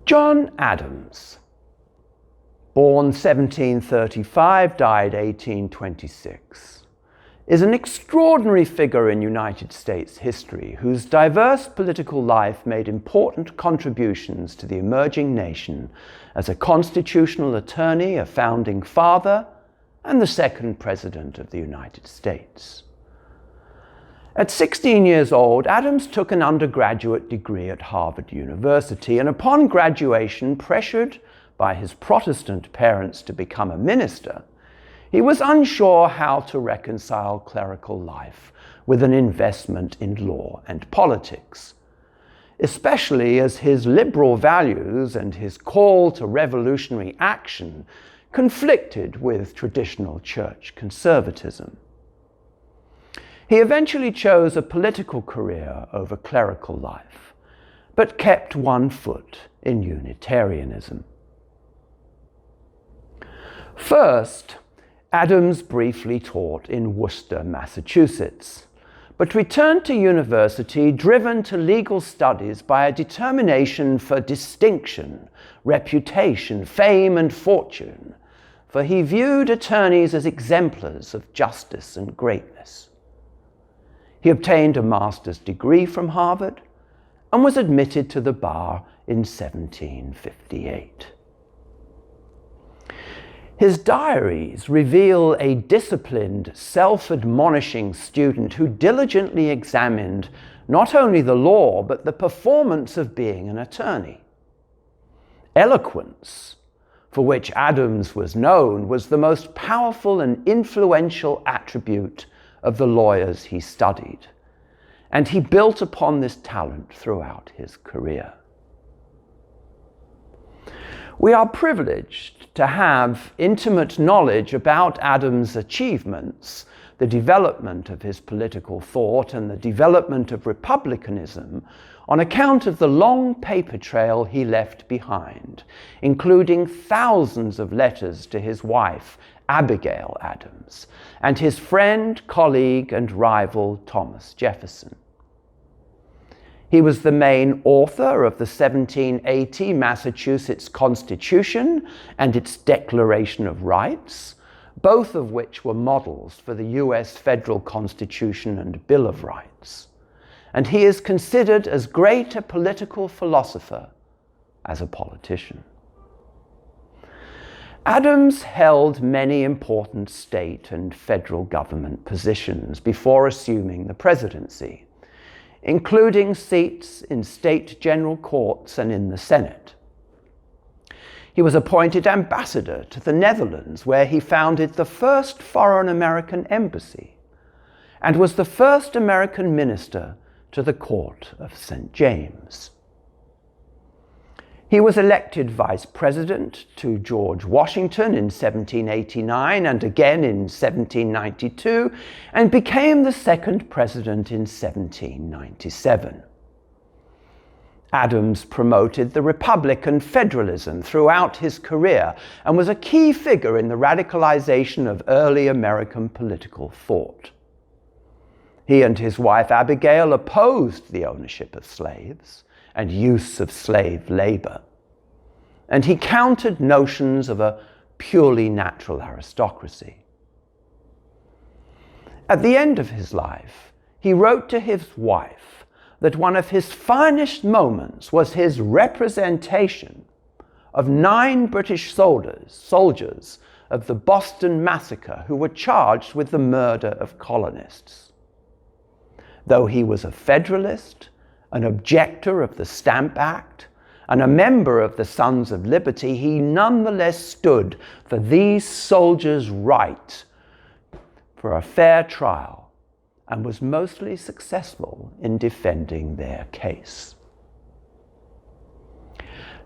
John Adams, born 1735, died 1826, is an extraordinary figure in United States history whose diverse political life made important contributions to the emerging nation as a constitutional attorney, a founding father, and the second President of the United States. At 16 years old, Adams took an undergraduate degree at Harvard University, and upon graduation, pressured by his Protestant parents to become a minister, he was unsure how to reconcile clerical life with an investment in law and politics, especially as his liberal values and his call to revolutionary action conflicted with traditional church conservatism. He eventually chose a political career over clerical life, but kept one foot in Unitarianism. First, Adams briefly taught in Worcester, Massachusetts, but returned to university driven to legal studies by a determination for distinction, reputation, fame, and fortune, for he viewed attorneys as exemplars of justice and greatness. He obtained a master's degree from Harvard and was admitted to the bar in 1758. His diaries reveal a disciplined, self-admonishing student who diligently examined not only the law, but the performance of being an attorney. Eloquence, for which Adams was known, was the most powerful and influential attribute of the lawyers he studied, and he built upon this talent throughout his career. We are privileged to have intimate knowledge about Adams' achievements, the development of his political thought, and the development of republicanism on account of the long paper trail he left behind, including thousands of letters to his wife, Abigail Adams, and his friend, colleague, and rival, Thomas Jefferson. He was the main author of the 1780 Massachusetts Constitution and its Declaration of Rights, both of which were models for the US Federal Constitution and Bill of Rights. And he is considered as great a political philosopher as a politician. Adams held many important state and federal government positions before assuming the presidency, including seats in state general courts and in the Senate. He was appointed ambassador to the Netherlands, where he founded the first foreign American embassy, and was the first American minister to the Court of St. James. He was elected vice president to George Washington in 1789 and again in 1792, and became the second president in 1797. Adams promoted the Republic and federalism throughout his career and was a key figure in the radicalization of early American political thought. He and his wife Abigail opposed the ownership of slaves and use of slave labor, and he countered notions of a purely natural aristocracy. At the end of his life, he wrote to his wife that one of his finest moments was his representation of 9 British soldiers of the Boston Massacre who were charged with the murder of colonists. Though he was a Federalist, an objector of the Stamp Act, and a member of the Sons of Liberty, he nonetheless stood for these soldiers' right for a fair trial and was mostly successful in defending their case.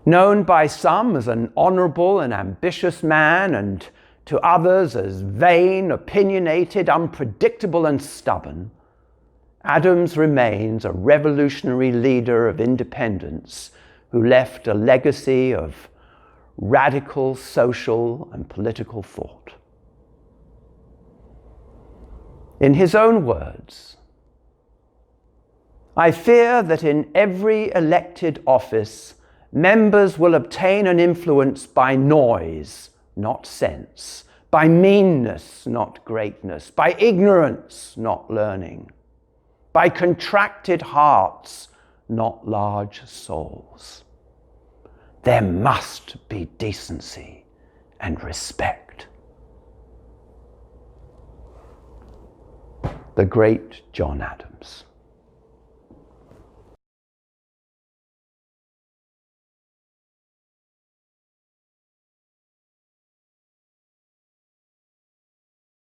Known by some as an honorable and ambitious man, and to others as vain, opinionated, unpredictable, and stubborn, Adams remains a revolutionary leader of independence who left a legacy of radical social and political thought. In his own words, "I fear that in every elected office Members will obtain an influence by noise, not sense, by meanness, not greatness, by ignorance, not learning, by contracted hearts, not large souls. There must be decency and respect. The great John Adams.